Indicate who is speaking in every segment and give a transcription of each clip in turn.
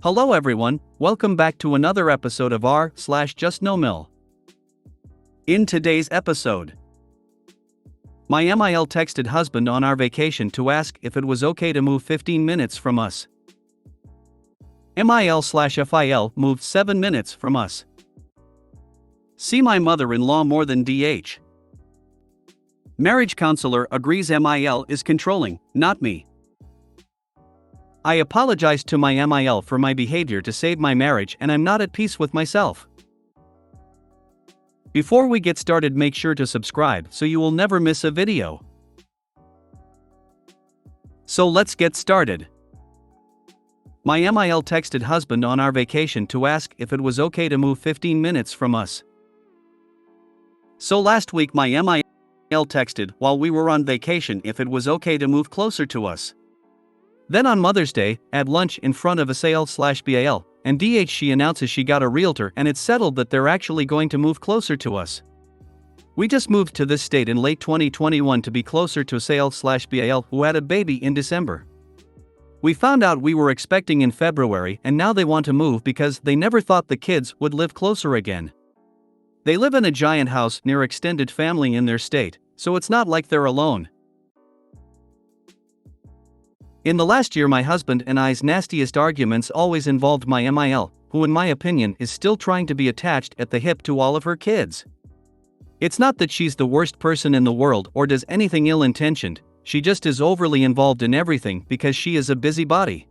Speaker 1: Hello everyone, welcome back to another episode of r/JustNoMil. In today's episode, my MIL texted husband on our vacation to ask if it was okay to move 15 minutes from us. MIL/FIL moved 7 minutes from us. See my mother-in-law more than DH. Marriage counselor agrees MIL is controlling, not me. I apologized to my MIL for my behavior to save my marriage and I'm not at peace with myself. Before we get started, make sure to subscribe so you will never miss a video. So let's get started. My MIL texted husband on our vacation to ask if it was okay to move 15 minutes from us. So last week my MIL texted while we were on vacation if it was okay to move closer to us. Then on Mother's Day, at lunch in front of a sale/BAL, and DH she announces she got a realtor and it's settled that they're actually going to move closer to us. We just moved to this state in late 2021 to be closer to a sale/BAL who had a baby in December. We found out we were expecting in February and now they want to move because they never thought the kids would live closer again. They live in a giant house near extended family in their state, so it's not like they're alone. In the last year my husband and I's nastiest arguments always involved my MIL, who in my opinion is still trying to be attached at the hip to all of her kids. It's not that she's the worst person in the world or does anything ill-intentioned, she just is overly involved in everything because she is a busybody.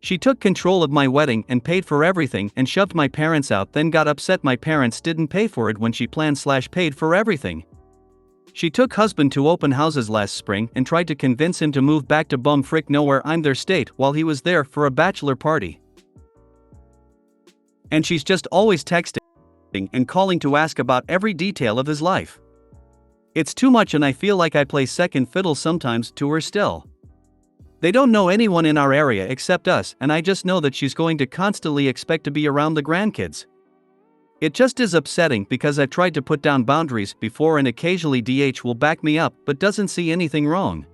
Speaker 1: She took control of my wedding and paid for everything and shoved my parents out, then got upset my parents didn't pay for it when she planned/paid for everything. She took husband to open houses last spring and tried to convince him to move back to bumfrick nowhere I'm their state while he was there for a bachelor party. And she's just always texting and calling to ask about every detail of his life. It's too much and I feel like I play second fiddle sometimes to her still. They don't know anyone in our area except us and I just know that she's going to constantly expect to be around the grandkids. It just is upsetting because I've tried to put down boundaries before and occasionally DH will back me up but doesn't see anything wrong.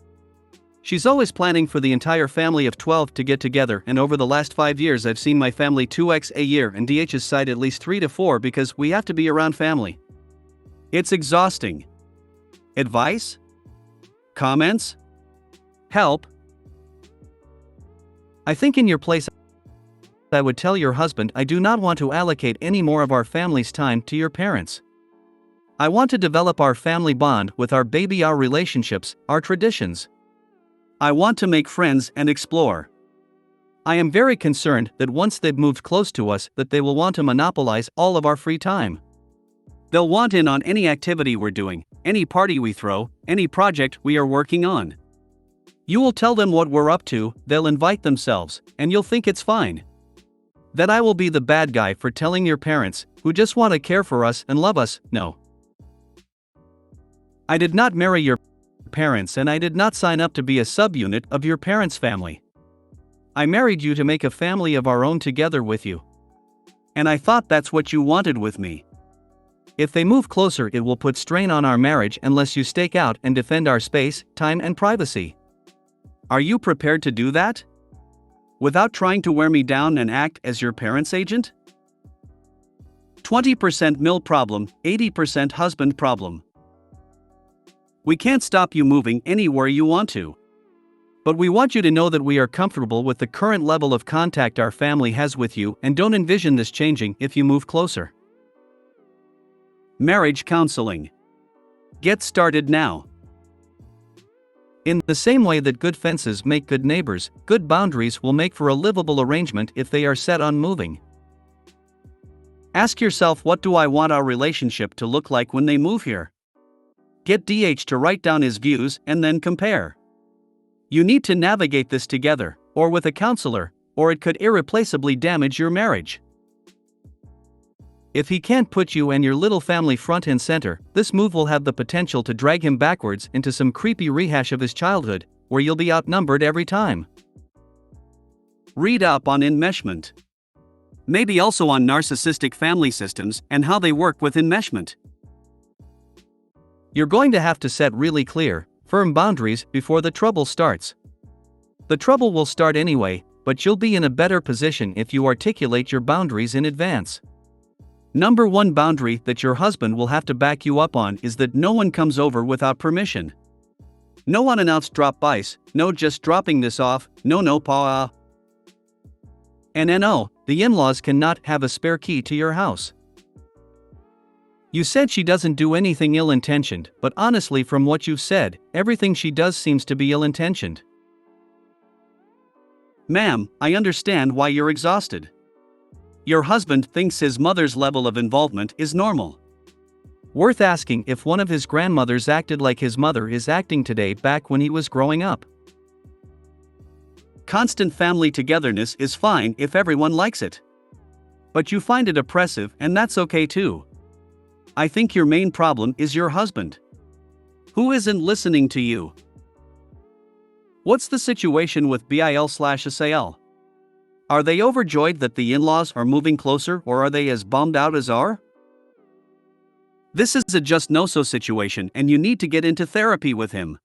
Speaker 1: She's always planning for the entire family of 12 to get together and over the last 5 years I've seen my family 2x a year and DH's side at least 3 to 4 because we have to be around family. It's exhausting. Advice? Comments? Help? I think in your place I would tell your husband I do not want to allocate any more of our family's time to your parents. I want to develop our family bond with our baby, our relationships, our traditions. I want to make friends and explore. I am very concerned that once they've moved close to us that they will want to monopolize all of our free time. They'll want in on any activity we're doing, any party we throw, any project we are working on. You will tell them what we're up to, they'll invite themselves, and you'll think it's fine. That I will be the bad guy for telling your parents, who just want to care for us and love us, no. I did not marry your parents and I did not sign up to be a subunit of your parents' family. I married you to make a family of our own together with you. And I thought that's what you wanted with me. If they move closer it will put strain on our marriage unless you stake out and defend our space, time and privacy. Are you prepared to do that? Without trying to wear me down and act as your parents' agent? 20% MIL problem, 80% husband problem. We can't stop you moving anywhere you want to. But we want you to know that we are comfortable with the current level of contact our family has with you and don't envision this changing if you move closer. Marriage counseling. Get started now. In the same way that good fences make good neighbors, good boundaries will make for a livable arrangement if they are set on moving. Ask yourself, what do I want our relationship to look like when they move here? Get DH to write down his views and then compare. You need to navigate this together, or with a counselor, or it could irreplaceably damage your marriage. If he can't put you and your little family front and center, this move will have the potential to drag him backwards into some creepy rehash of his childhood, where you'll be outnumbered every time. Read up on enmeshment. Maybe also on narcissistic family systems and how they work with enmeshment. You're going to have to set really clear, firm boundaries before the trouble starts. The trouble will start anyway, but you'll be in a better position if you articulate your boundaries in advance. Number 1 boundary that your husband will have to back you up on is that no one comes over without permission. No unannounced drop-bys, no just dropping this off, no pa. And no, the in-laws cannot have a spare key to your house. You said she doesn't do anything ill-intentioned, but honestly from what you've said, everything she does seems to be ill-intentioned. Ma'am, I understand why you're exhausted. Your husband thinks his mother's level of involvement is normal. Worth asking if one of his grandmothers acted like his mother is acting today back when he was growing up. Constant family togetherness is fine if everyone likes it. But you find it oppressive, and that's okay too. I think your main problem is your husband, who isn't listening to you. What's the situation with BIL/SAL? Are they overjoyed that the in-laws are moving closer, or are they as bummed out as are? This is a just no-so situation, and you need to get into therapy with him.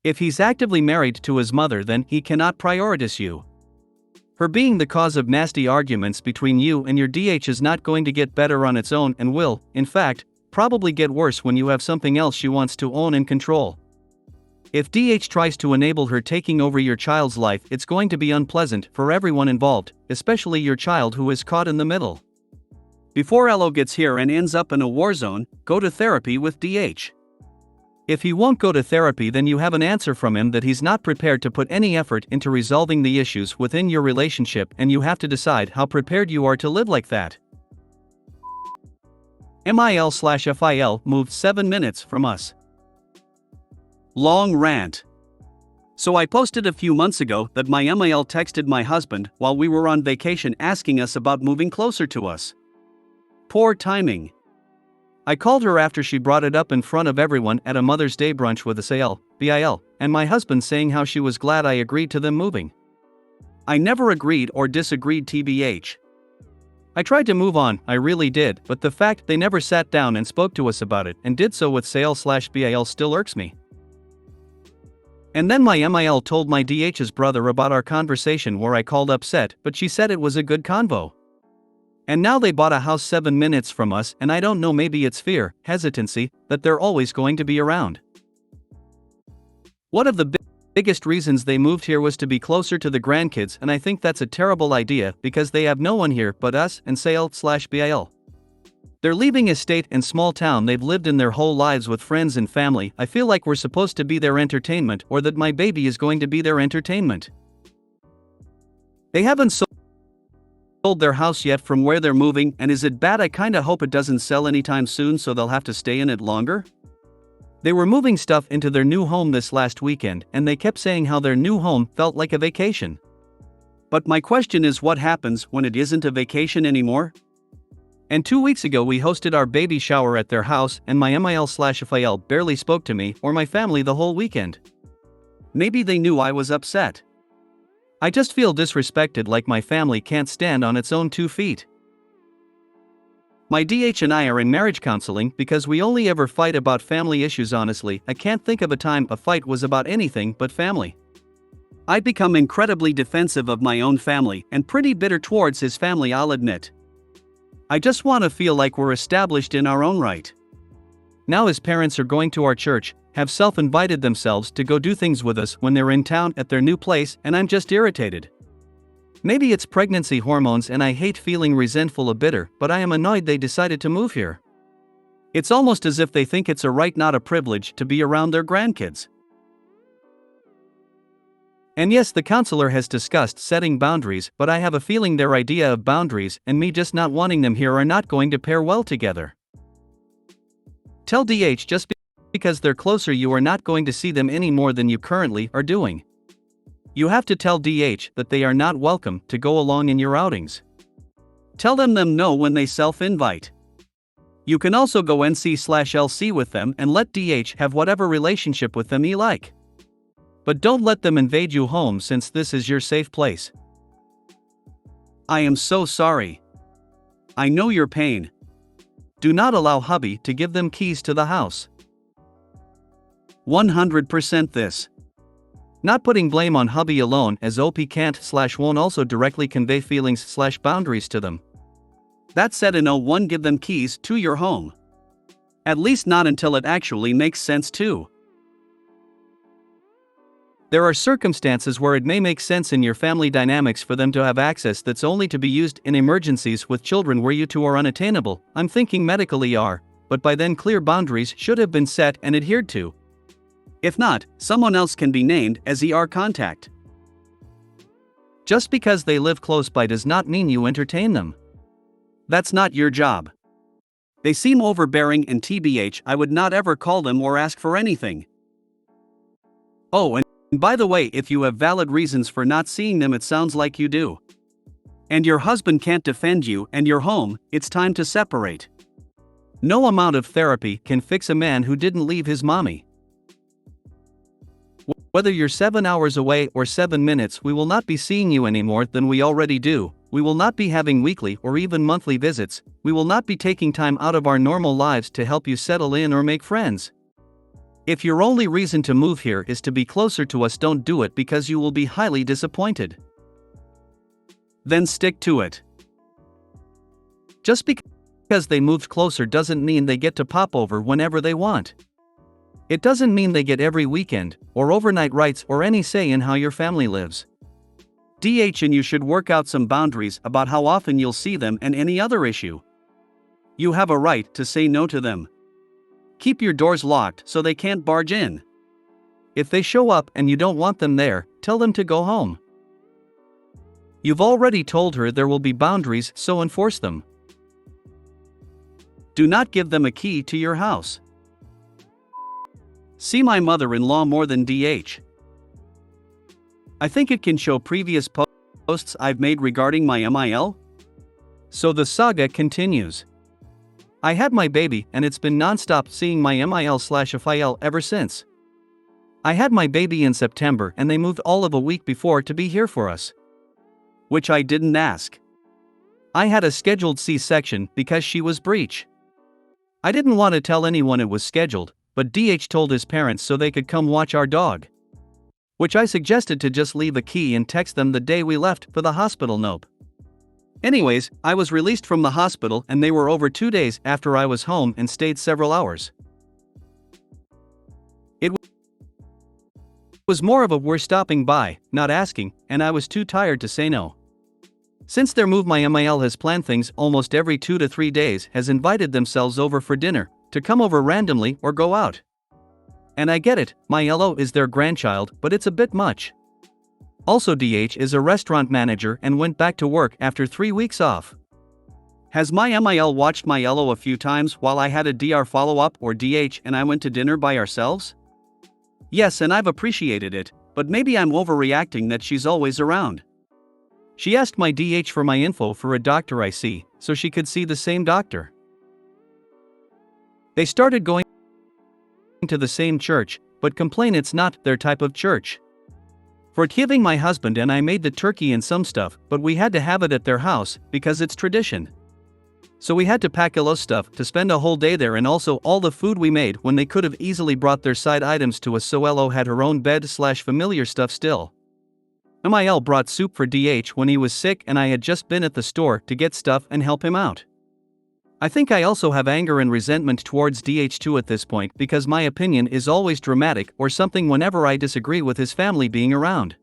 Speaker 1: If he's actively married to his mother, then he cannot prioritize you. Her being the cause of nasty arguments between you and your DH is not going to get better on its own and will, in fact, probably get worse when you have something else she wants to own and control. If DH tries to enable her taking over your child's life, it's going to be unpleasant for everyone involved, especially your child who is caught in the middle. Before LO gets here and ends up in a war zone, go to therapy with DH. If he won't go to therapy, then you have an answer from him that he's not prepared to put any effort into resolving the issues within your relationship, and you have to decide how prepared you are to live like that. MIL/FIL moved 7 minutes from us. Long rant. So I posted a few months ago that my MIL texted my husband while we were on vacation asking us about moving closer to us. Poor timing. I called her after she brought it up in front of everyone at a Mother's Day brunch with a SAL, BIL, and my husband saying how she was glad I agreed to them moving. I never agreed or disagreed TBH. I tried to move on, I really did, but the fact they never sat down and spoke to us about it and did so with SAL/BIL still irks me. And then my MIL told my DH's brother about our conversation where I called upset, but she said it was a good convo. And now they bought a house 7 minutes from us, and I don't know, maybe it's fear, hesitancy, that they're always going to be around. One of the biggest reasons they moved here was to be closer to the grandkids, and I think that's a terrible idea because they have no one here but us and SAL/BIL. They're leaving a state and small town they've lived in their whole lives with friends and family. I feel like we're supposed to be their entertainment, or that my baby is going to be their entertainment. They haven't sold their house yet from where they're moving, and is it bad? I kinda hope it doesn't sell anytime soon so they'll have to stay in it longer. They were moving stuff into their new home this last weekend, and they kept saying how their new home felt like a vacation. But my question is, what happens when it isn't a vacation anymore? And 2 weeks ago we hosted our baby shower at their house, and my MIL/FIL barely spoke to me or my family the whole weekend. Maybe they knew I was upset. I just feel disrespected, like my family can't stand on its own 2 feet. My DH and I are in marriage counseling because we only ever fight about family issues. Honestly, I can't think of a time a fight was about anything but family. I'd become incredibly defensive of my own family and pretty bitter towards his family, I'll admit. I just want to feel like we're established in our own right. Now his parents are going to our church, have self-invited themselves to go do things with us when they're in town at their new place, and I'm just irritated. Maybe it's pregnancy hormones and I hate feeling resentful or bitter, but I am annoyed they decided to move here. It's almost as if they think it's a right, not a privilege, to be around their grandkids. And yes, the counselor has discussed setting boundaries, but I have a feeling their idea of boundaries and me just not wanting them here are not going to pair well together. Tell DH just because they're closer you are not going to see them any more than you currently are doing. You have to tell DH that they are not welcome to go along in your outings. Tell them no when they self-invite. You can also go NC/LC with them and let DH have whatever relationship with them you like. But don't let them invade your home, since this is your safe place. I am so sorry. I know your pain. Do not allow hubby to give them keys to the house. 100% this. Not putting blame on hubby alone, as OP can't/won't also directly convey feelings/boundaries to them. That said, in 01, give them keys to your home. At least not until it actually makes sense to. There are circumstances where it may make sense in your family dynamics for them to have access that's only to be used in emergencies with children where you two are unattainable. I'm thinking medical ER, but by then clear boundaries should have been set and adhered to. If not, someone else can be named as ER contact. Just because they live close by does not mean you entertain them. That's not your job. They seem overbearing, and TBH, I would not ever call them or ask for anything. Oh, and by the way, if you have valid reasons for not seeing them, it sounds like you do, and your husband can't defend you and your home, it's time to separate. No amount of therapy can fix a man who didn't leave his mommy. Whether you're 7 hours away or 7 minutes, we will not be seeing you any more than we already do. We will not be having weekly or even monthly visits. We will not be taking time out of our normal lives to help you settle in or make friends. If your only reason to move here is to be closer to us, don't do it, because you will be highly disappointed. Then stick to it. Just because they moved closer doesn't mean they get to pop over whenever they want. It doesn't mean they get every weekend, or overnight rights, or any say in how your family lives. DH, and you should work out some boundaries about how often you'll see them and any other issue. You have a right to say no to them. Keep your doors locked so they can't barge in. If they show up and you don't want them there, tell them to go home. You've already told her there will be boundaries, so enforce them. Do not give them a key to your house. See my mother-in-law more than DH. I think it can show previous posts I've made regarding my MIL. So the saga continues. I had my baby and it's been non-stop seeing my MIL/FIL ever since. I had my baby in September and they moved all of a week before to be here for us. Which I didn't ask. I had a scheduled C-section because she was breech. I didn't want to tell anyone it was scheduled, but DH told his parents so they could come watch our dog. Which I suggested to just leave a key and text them the day we left for the hospital. Nope. Anyways, I was released from the hospital and they were over 2 days after I was home and stayed several hours. It was more of a we're stopping by, not asking, and I was too tired to say no. Since their move, my MIL has planned things almost every 2 to 3 days, has invited themselves over for dinner, to come over randomly or go out. And I get it, my LO is their grandchild, but it's a bit much. Also, DH is a restaurant manager and went back to work after 3 weeks off. Has my MIL watched my LO a few times while I had a DR follow-up or DH and I went to dinner by ourselves? Yes, and I've appreciated it, but maybe I'm overreacting that she's always around. She asked my DH for my info for a doctor I see, so she could see the same doctor. They started going to the same church, but complain it's not their type of church. Forgiving my husband and I made the turkey and some stuff, but we had to have it at their house because it's tradition. So we had to pack a lot of stuff to spend a whole day there, and also all the food we made when they could have easily brought their side items to us, so LO had her own bed/familiar stuff still. MIL brought soup for DH when he was sick and I had just been at the store to get stuff and help him out. I think I also have anger and resentment towards DH too at this point, because my opinion is always dramatic or something whenever I disagree with his family being around.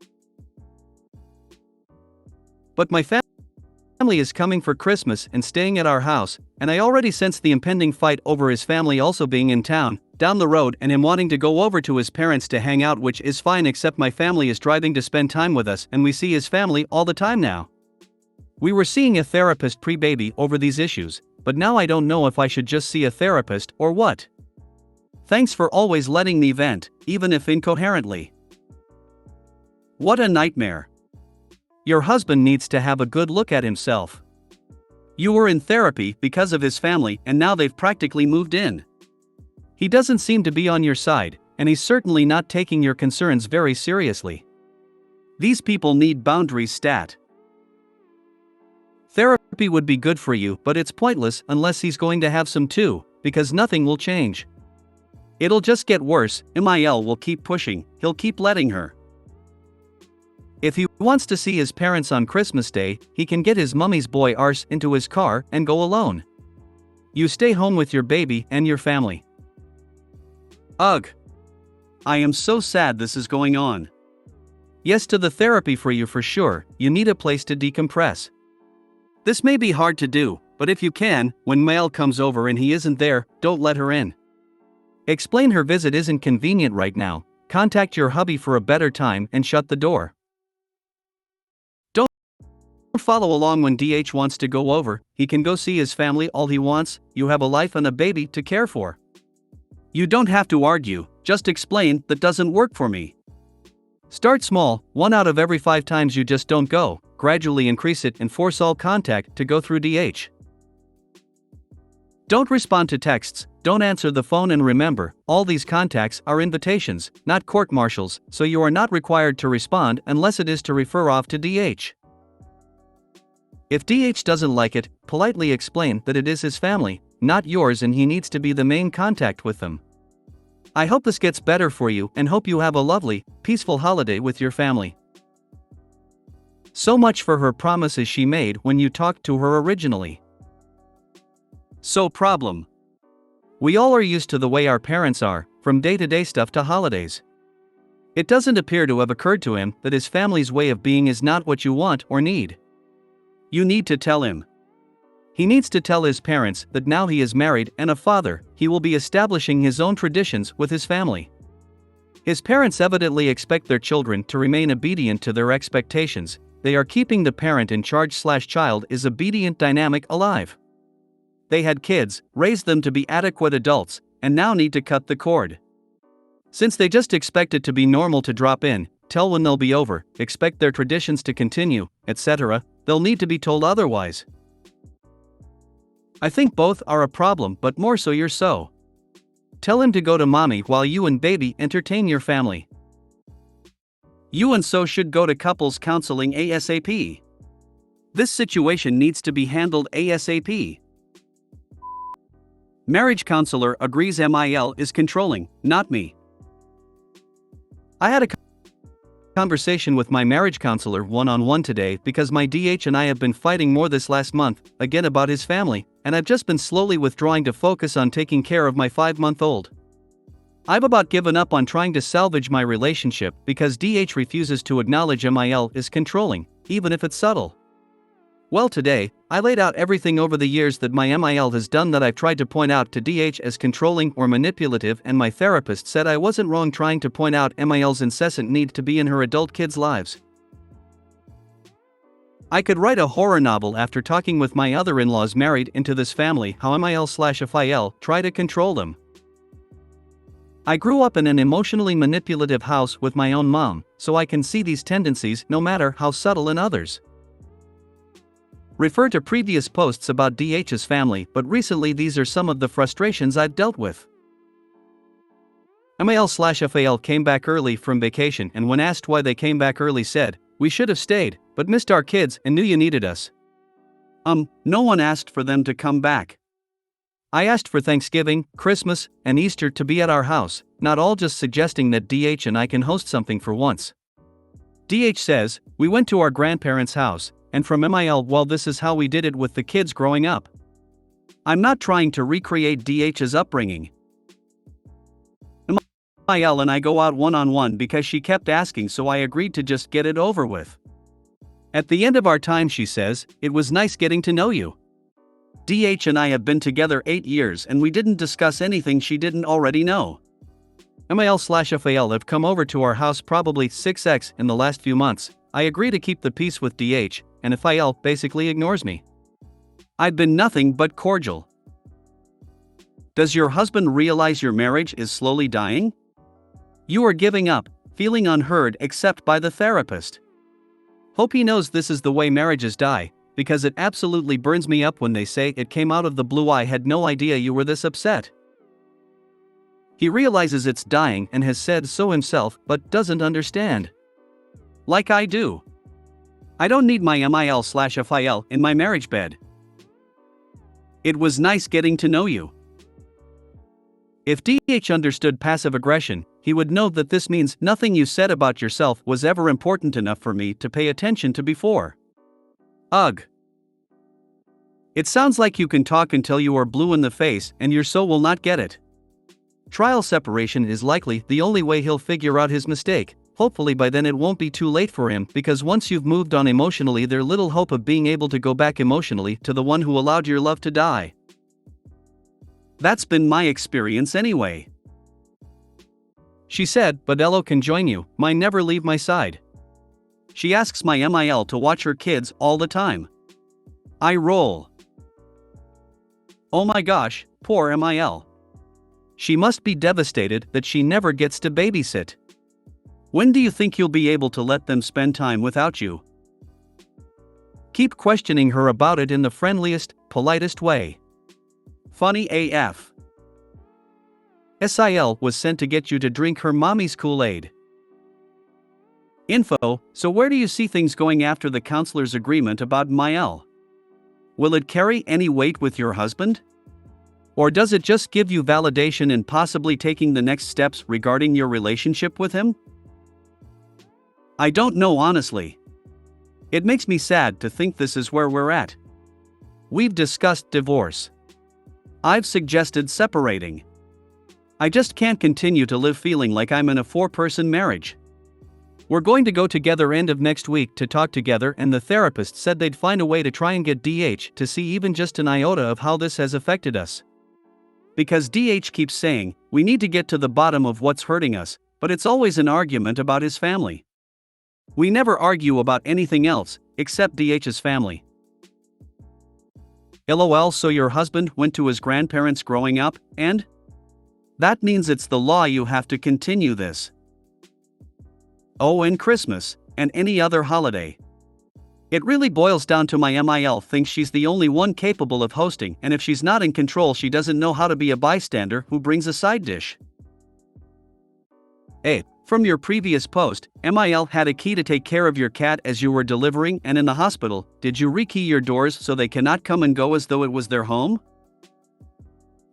Speaker 1: But my family is coming for Christmas and staying at our house, and I already sense the impending fight over his family also being in town, down the road, and him wanting to go over to his parents to hang out, which is fine, except my family is driving to spend time with us and we see his family all the time now. We were seeing a therapist pre-baby over these issues, but now I don't know if I should just see a therapist or what. Thanks for always letting me vent, even if incoherently. What a nightmare. Your husband needs to have a good look at himself. You were in therapy because of his family and now they've practically moved in. He doesn't seem to be on your side, and he's certainly not taking your concerns very seriously. These people need boundaries stat. Therapy would be good for you, but it's pointless unless he's going to have some too, because nothing will change. It'll just get worse. MIL will keep pushing, he'll keep letting her. If he wants to see his parents on Christmas Day, he can get his mummy's boy arse into his car and go alone. You stay home with your baby and your family. Ugh. I am so sad this is going on. Yes to the therapy for you for sure, you need a place to decompress. This may be hard to do, but if you can, when Mail comes over and he isn't there, don't let her in. Explain her visit isn't convenient right now, contact your hubby for a better time and shut the door. Don't follow along when DH wants to go over, he can go see his family all he wants, you have a life and a baby to care for. You don't have to argue, just explain that doesn't work for me. Start small, 1 out of every 5 times you just don't go, gradually increase it and force all contact to go through DH. Don't respond to texts, don't answer the phone, and remember, all these contacts are invitations, not court-martials, so you are not required to respond unless it is to refer off to DH. If DH doesn't like it, politely explain that it is his family, not yours, and he needs to be the main contact with them. I hope this gets better for you and hope you have a lovely, peaceful holiday with your family. So much for her promises she made when you talked to her originally. So problem. We all are used to the way our parents are, from day-to-day stuff to holidays. It doesn't appear to have occurred to him that his family's way of being is not what you want or need. You need to tell him. He needs to tell his parents that now he is married and a father, he will be establishing his own traditions with his family. His parents evidently expect their children to remain obedient to their expectations. They are keeping the parent in charge/child is obedient dynamic alive. They had kids, raised them to be adequate adults, and now need to cut the cord. Since they just expect it to be normal to drop in, tell when they'll be over, expect their traditions to continue, etc., they'll need to be told otherwise. I think both are a problem, but more so you're so. Tell him to go to mommy while you and baby entertain your family. You and so should go to couples counseling ASAP. This situation needs to be handled ASAP. Marriage counselor agrees MIL is controlling, not me. I had a conversation with my marriage counselor one-on-one today because my DH and I have been fighting more this last month, again about his family, and I've just been slowly withdrawing to focus on taking care of my 5-month-old. I've about given up on trying to salvage my relationship because DH refuses to acknowledge MIL is controlling, even if it's subtle. Well, today, I laid out everything over the years that my MIL has done that I've tried to point out to DH as controlling or manipulative, and my therapist said I wasn't wrong trying to point out MIL's incessant need to be in her adult kids' lives. I could write a horror novel after talking with my other in-laws married into this family how MIL/FIL try to control them. I grew up in an emotionally manipulative house with my own mom, so I can see these tendencies no matter how subtle in others. Refer to previous posts about DH's family, but recently these are some of the frustrations I've dealt with. MIL/FIL came back early from vacation and when asked why they came back early said, "We should have stayed, but missed our kids and knew you needed us." No one asked for them to come back. I asked for Thanksgiving, Christmas, and Easter to be at our house, not all just suggesting that DH and I can host something for once. DH says, "We went to our grandparents' house, and from MIL, well, this is how we did it with the kids growing up." I'm not trying to recreate DH's upbringing. MIL and I go out one-on-one because she kept asking, so I agreed to just get it over with. At the end of our time, she says, "It was nice getting to know you. DH and I have been together 8 years and we didn't discuss anything she didn't already know." MIL/FIL have come over to our house probably 6x in the last few months. I agree to keep the peace with DH, and FIL basically ignores me. I've been nothing but cordial. Does your husband realize your marriage is slowly dying? You are giving up, feeling unheard except by the therapist. Hope he knows this is the way marriages die, because it absolutely burns me up when they say it came out of the blue. I had no idea you were this upset. He realizes it's dying and has said so himself, but doesn't understand. Like I do. I don't need my MIL/FIL in my marriage bed. It was nice getting to know you. If DH understood passive aggression, he would know that this means nothing you said about yourself was ever important enough for me to pay attention to before. Ugh. It sounds like you can talk until you are blue in the face and your soul will not get it. Trial separation is likely the only way he'll figure out his mistake. Hopefully by then it won't be too late for him, because once you've moved on emotionally, there's little hope of being able to go back emotionally to the one who allowed your love to die. That's been my experience anyway. She said, but Elo can join you, mine never leave my side. She asks my MIL to watch her kids all the time. I roll. Oh my gosh, poor MIL. She must be devastated that she never gets to babysit. When do you think you'll be able to let them spend time without you? Keep questioning her about it in the friendliest, politest way. Funny AF. SIL was sent to get you to drink her mommy's Kool-Aid. Info, so where do you see things going after the counselor's agreement about MIL? Will it carry any weight with your husband? Or does it just give you validation in possibly taking the next steps regarding your relationship with him? I don't know honestly. It makes me sad to think this is where we're at. We've discussed divorce. I've suggested separating. I just can't continue to live feeling like I'm in a 4-person marriage. We're going to go together end of next week to talk together, and the therapist said they'd find a way to try and get DH to see even just an iota of how this has affected us. Because DH keeps saying, we need to get to the bottom of what's hurting us, but it's always an argument about his family. We never argue about anything else, except DH's family. LOL, so your husband went to his grandparents growing up, and? That means it's the law you have to continue this. Oh, and Christmas, and any other holiday. It really boils down to my MIL thinks she's the only one capable of hosting, and if she's not in control, she doesn't know how to be a bystander who brings a side dish. Hey, from your previous post, MIL had a key to take care of your cat as you were delivering and in the hospital. Did you rekey your doors so they cannot come and go as though it was their home?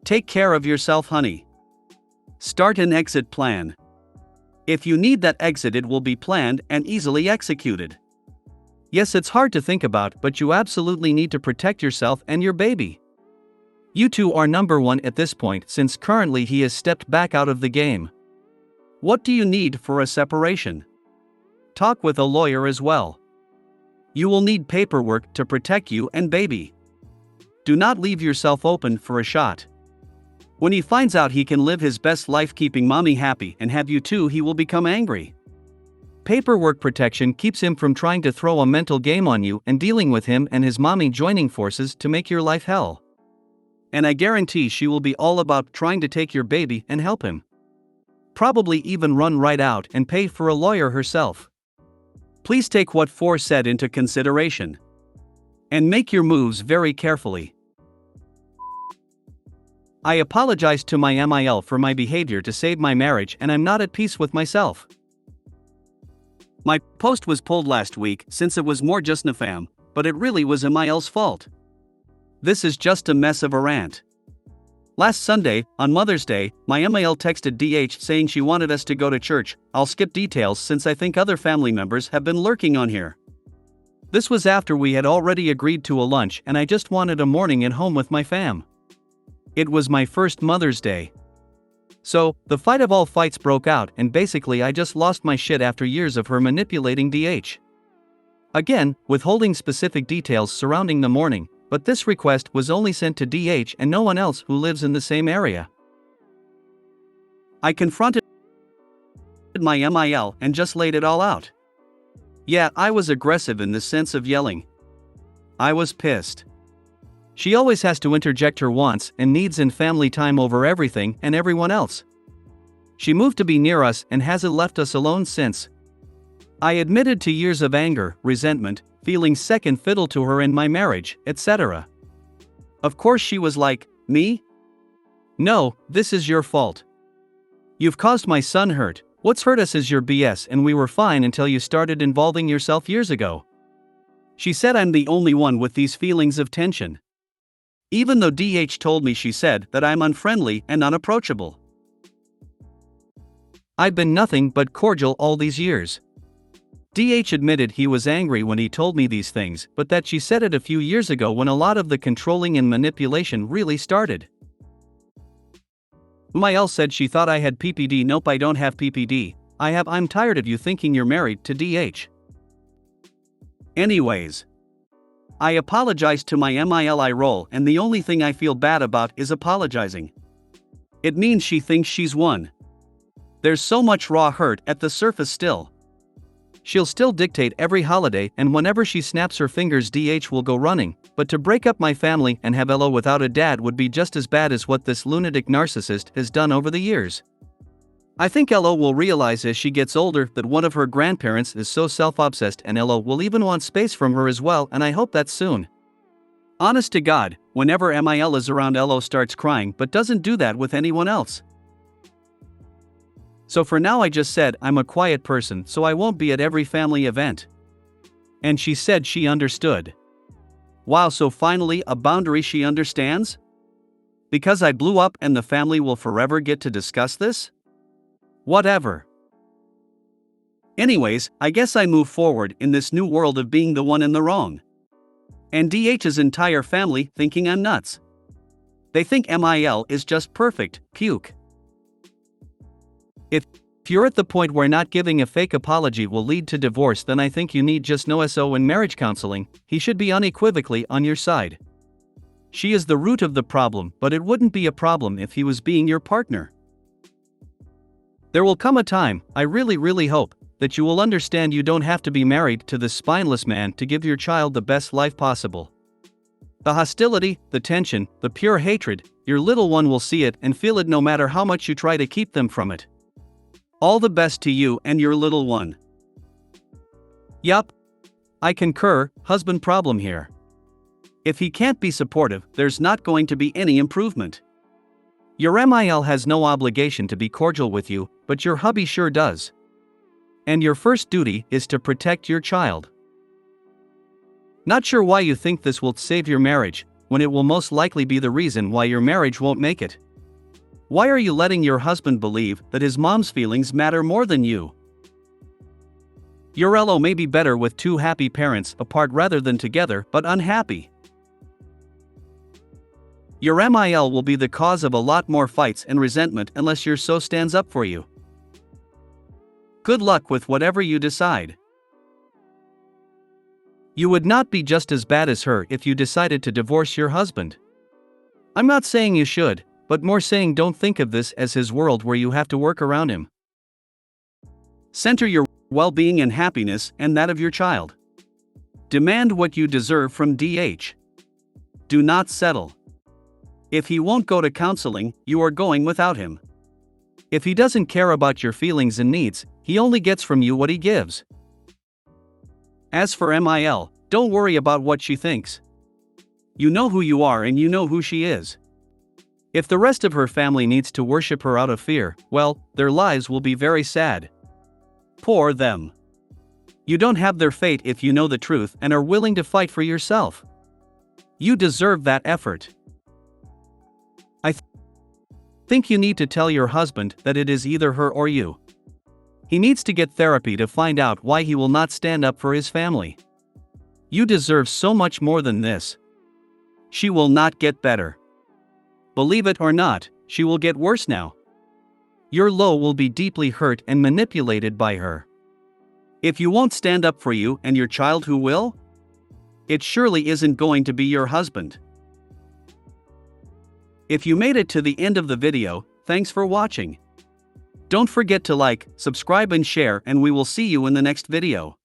Speaker 1: Take care of yourself, honey. Start an exit plan. If you need that exit, it will be planned and easily executed. Yes, it's hard to think about, but you absolutely need to protect yourself and your baby. You two are number one at this point, since currently he has stepped back out of the game. What do you need for a separation? Talk with a lawyer as well. You will need paperwork to protect you and baby. Do not leave yourself open for a shot. When he finds out he can live his best life keeping mommy happy and have you too, he will become angry. Paperwork protection keeps him from trying to throw a mental game on you and dealing with him and his mommy joining forces to make your life hell. And I guarantee she will be all about trying to take your baby and help him. Probably even run right out and pay for a lawyer herself. Please take what Four said into consideration. And make your moves very carefully. I apologize to my MIL for my behavior to save my marriage, and I'm not at peace with myself. My post was pulled last week since it was more JustNoFam, but it really was MIL's fault. This is just a mess of a rant. Last Sunday, on Mother's Day, my MIL texted DH saying she wanted us to go to church. I'll skip details since I think other family members have been lurking on here. This was after we had already agreed to a lunch, and I just wanted a morning at home with my fam. It was my first Mother's Day. So, the fight of all fights broke out, and basically I just lost my shit after years of her manipulating DH. Again, withholding specific details surrounding the morning, but this request was only sent to DH and no one else who lives in the same area. I confronted my MIL and just laid it all out. Yeah, I was aggressive in the sense of yelling. I was pissed. She always has to interject her wants and needs and family time over everything and everyone else. She moved to be near us and hasn't left us alone since. I admitted to years of anger, resentment, feeling second fiddle to her in my marriage, etc. Of course she was like, me? No, this is your fault. You've caused my son hurt. What's hurt us is your BS, and we were fine until you started involving yourself years ago. She said I'm the only one with these feelings of tension. Even though DH told me, she said that I'm unfriendly and unapproachable. I've been nothing but cordial all these years. DH admitted he was angry when he told me these things, but that she said it a few years ago when a lot of the controlling and manipulation really started. MIL said she thought I had PPD. Nope, I don't have PPD. I'm tired of you thinking you're married to DH. Anyways, I apologized to my MIL eye roll, and the only thing I feel bad about is apologizing. It means she thinks she's won. There's so much raw hurt at the surface still. She'll still dictate every holiday, and whenever she snaps her fingers DH will go running, but to break up my family and have LO without a dad would be just as bad as what this lunatic narcissist has done over the years. I think LO will realize as she gets older that one of her grandparents is so self-obsessed, and LO will even want space from her as well, and I hope that's soon. Honest to God, whenever MIL is around, LO starts crying but doesn't do that with anyone else. So for now I just said I'm a quiet person, so I won't be at every family event. And she said she understood. Wow, so finally a boundary she understands? Because I blew up and the family will forever get to discuss this? Whatever. Anyways, I guess I move forward in this new world of being the one in the wrong. And DH's entire family thinking I'm nuts. They think MIL is just perfect, puke. If you're at the point where not giving a fake apology will lead to divorce, then I think you need JustNoMil in marriage counseling. He should be unequivocally on your side. She is the root of the problem, but it wouldn't be a problem if he was being your partner. There will come a time, I really hope, that you will understand you don't have to be married to this spineless man to give your child the best life possible. The hostility, the tension, the pure hatred, your little one will see it and feel it no matter how much you try to keep them from it. All the best to you and your little one. Yup. I concur, husband problem here. If he can't be supportive, there's not going to be any improvement. Your MIL has no obligation to be cordial with you, but your hubby sure does. And your first duty is to protect your child. Not sure why you think this will save your marriage, when it will most likely be the reason why your marriage won't make it. Why are you letting your husband believe that his mom's feelings matter more than you? Your LO may be better with two happy parents apart rather than together, but unhappy. Your MIL will be the cause of a lot more fights and resentment unless your so stands up for you. Good luck with whatever you decide. You would not be just as bad as her if you decided to divorce your husband. I'm not saying you should, but more saying don't think of this as his world where you have to work around him. Center your well-being and happiness and that of your child. Demand what you deserve from DH. Do not settle. If he won't go to counseling, you are going without him. If he doesn't care about your feelings and needs, he only gets from you what he gives. As for MIL, don't worry about what she thinks. You know who you are and you know who she is. If the rest of her family needs to worship her out of fear, well, their lives will be very sad. Poor them. You don't have their fate if you know the truth and are willing to fight for yourself. You deserve that effort. I think you need to tell your husband that it is either her or you. He needs to get therapy to find out why he will not stand up for his family. You deserve so much more than this. She will not get better. Believe it or not, she will get worse now. Your LO will be deeply hurt and manipulated by her. If you won't stand up for you and your child, who will? It surely isn't going to be your husband. If you made it to the end of the video, thanks for watching. Don't forget to like, subscribe and share, and we will see you in the next video.